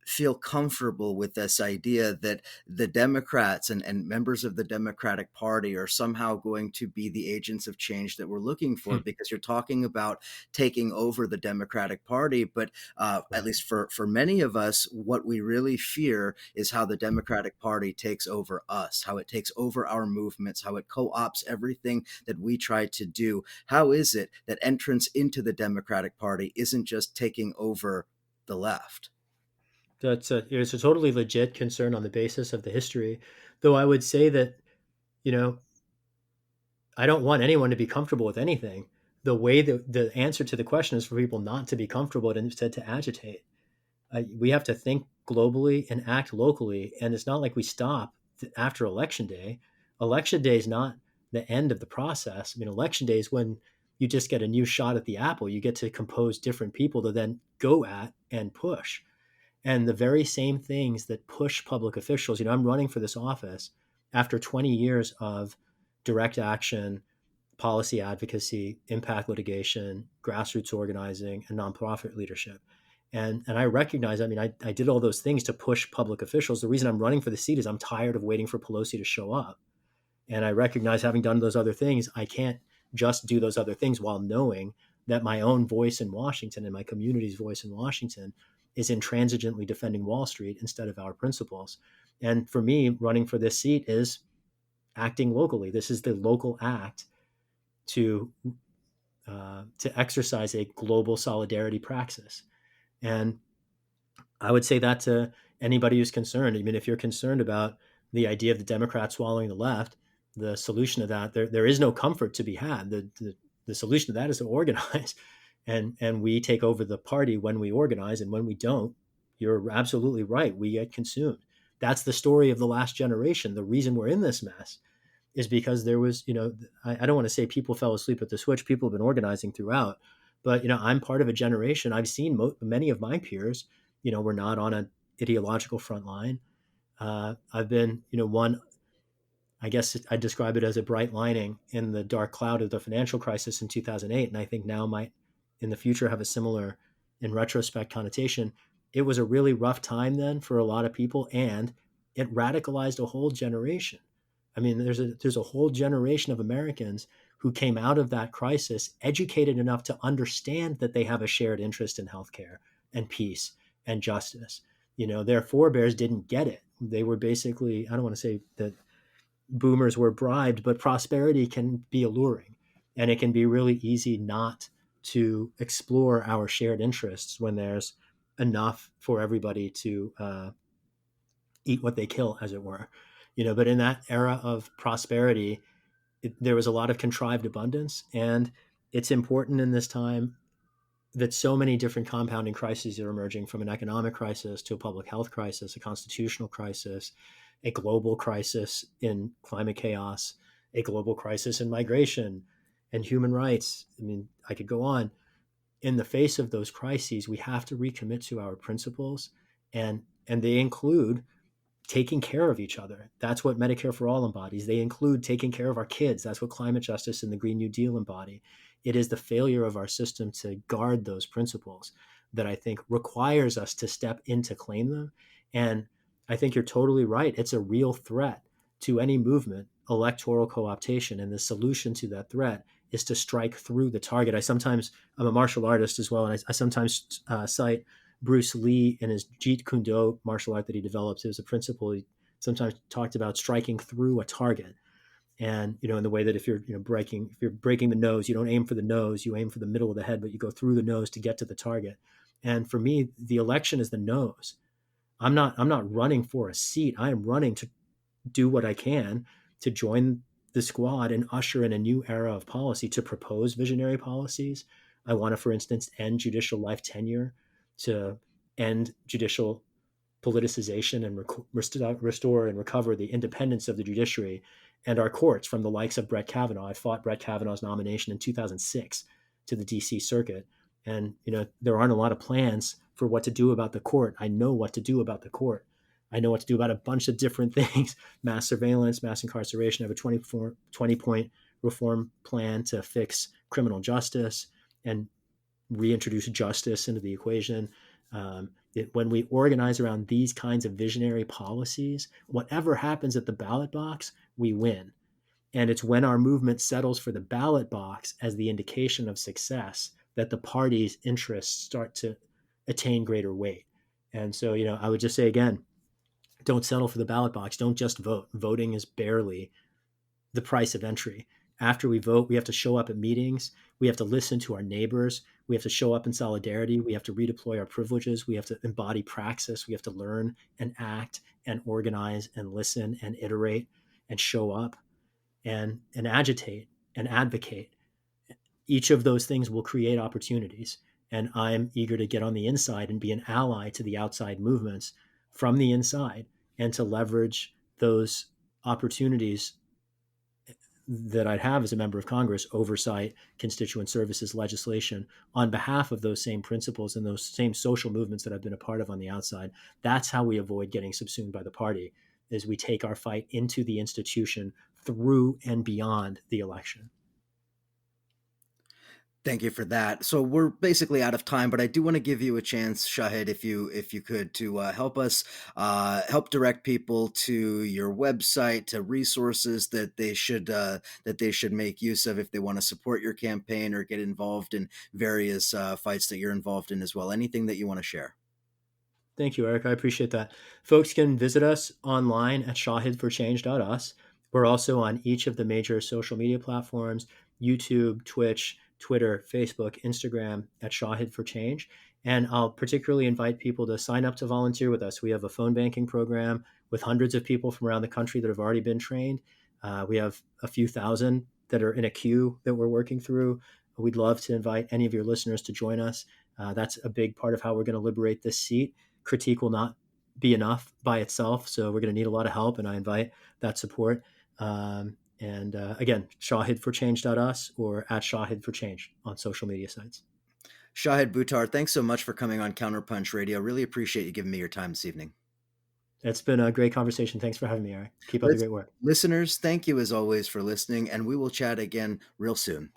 feel comfortable with this idea that the Democrats and members of the Democratic Party are somehow going to be the agents of change that we're looking for? Because you're talking about taking over the Democratic Party, but at least for many of us, what we really fear is how the Democratic Party takes over us, how it takes over our movements, how it co-opts everything that we try to do. How is it that entrance into the Democratic Party isn't just taking over the left? It's a totally legit concern on the basis of the history, though I would say that, I don't want anyone to be comfortable with anything. The way that the answer to the question is for people not to be comfortable and instead to agitate. We have to think globally and act locally. And it's not like we stop after Election Day. Election Day is not the end of the process. I mean, Election Day is when you just get a new shot at the apple. You get to compose different people to then go at and push. And the very same things that push public officials, I'm running for this office after 20 years of direct action, policy advocacy, impact litigation, grassroots organizing, and nonprofit leadership. And I recognize, I mean, I did all those things to push public officials. The reason I'm running for the seat is I'm tired of waiting for Pelosi to show up. And I recognize, having done those other things, I can't just do those other things while knowing that my own voice in Washington and my community's voice in Washington is intransigently defending Wall Street instead of our principles. And for me, running for this seat is acting locally. This is the local act to to exercise a global solidarity praxis. And I would say that to anybody who's concerned. I mean, if you're concerned about the idea of the Democrats swallowing the left, the solution to that, there is no comfort to be had. The solution to that is to organize. And we take over the party when we organize. And when we don't, you're absolutely right, we get consumed. That's the story of the last generation. The reason we're in this mess is because there was, I don't want to say people fell asleep at the switch. People have been organizing throughout. But, I'm part of a generation. I've seen many of my peers, we're not on an ideological front line. I've been, one, I guess I describe it as a bright lining in the dark cloud of the financial crisis in 2008. And I think now might in the future have a similar, in retrospect, connotation. It was a really rough time then for a lot of people, and it radicalized a whole generation. I mean, there's a whole generation of Americans who came out of that crisis educated enough to understand that they have a shared interest in healthcare and peace and justice. Their forebears didn't get it. They were basically, I don't want to say that boomers were bribed, but prosperity can be alluring, and it can be really easy not to explore our shared interests when there's enough for everybody to eat what they kill, as it were. But in that era of prosperity, there was a lot of contrived abundance, and it's important in this time that so many different compounding crises are emerging, from an economic crisis to a public health crisis, a constitutional crisis, a global crisis in climate chaos, a global crisis in migration and human rights. I mean, I could go on. In the face of those crises, we have to recommit to our principles, and they include taking care of each other. That's what Medicare for All embodies. They include taking care of our kids. That's what climate justice and the Green New Deal embody. It is the failure of our system to guard those principles that I think requires us to step in to claim them. And I think you're totally right. It's a real threat to any movement, electoral co-optation. And the solution to that threat is to strike through the target. I'm a martial artist as well, and I sometimes cite Bruce Lee and his Jeet Kune Do martial art that he developed. It was a principle he sometimes talked about, striking through a target. And, in the way that if you're breaking the nose, you don't aim for the nose, you aim for the middle of the head, but you go through the nose to get to the target. And for me, the election is the nose. I'm not running for a seat. I am running to do what I can to join the squad and usher in a new era of policy, to propose visionary policies. I want to, for instance, end judicial life tenure, to end judicial politicization and restore and recover the independence of the judiciary and our courts from the likes of Brett Kavanaugh. I fought Brett Kavanaugh's nomination in 2006 to the DC Circuit. And, there aren't a lot of plans for what to do about the court. I know what to do about the court. I know what to do about a bunch of different things: mass surveillance, mass incarceration. I have a 20-point reform plan to fix criminal justice and reintroduce justice into the equation. When we organize around these kinds of visionary policies, whatever happens at the ballot box, we win. And it's when our movement settles for the ballot box as the indication of success that the party's interests start to attain greater weight. And so, I would just say again, don't settle for the ballot box. Don't just vote. Voting is barely the price of entry. After we vote, we have to show up at meetings. We have to listen to our neighbors. We have to show up in solidarity. We have to redeploy our privileges. We have to embody praxis. We have to learn and act and organize and listen and iterate and show up and agitate and advocate. Each of those things will create opportunities. And I'm eager to get on the inside and be an ally to the outside movements from the inside, and to leverage those opportunities that I'd have as a member of Congress: oversight, constituent services, legislation, on behalf of those same principles and those same social movements that I've been a part of on the outside. That's how we avoid getting subsumed by the party, is we take our fight into the institution through and beyond the election. Thank you for that. So we're basically out of time, but I do want to give you a chance, Shahid, if you could, to help us help direct people to your website, to resources that they should make use of if they want to support your campaign or get involved in various fights that you're involved in as well. Anything that you want to share. Thank you, Eric. I appreciate that. Folks can visit us online at shahidforchange.us. We're also on each of the major social media platforms: YouTube, Twitch, Twitter, Facebook, Instagram at Shahid for Change. And I'll particularly invite people to sign up to volunteer with us. We have a phone banking program with hundreds of people from around the country that have already been trained. We have a few thousand that are in a queue that we're working through. We'd love to invite any of your listeners to join us. That's a big part of how we're going to liberate this seat. Critique will not be enough by itself. So we're going to need a lot of help, and I invite that support. And again, shahidforchange.us or at Shahid for Change on social media sites. Shahid Buttar, thanks so much for coming on Counterpunch Radio. Really appreciate you giving me your time this evening. It's been a great conversation. Thanks for having me, Eric. Keep up the great work. Listeners, thank you as always for listening, and we will chat again real soon.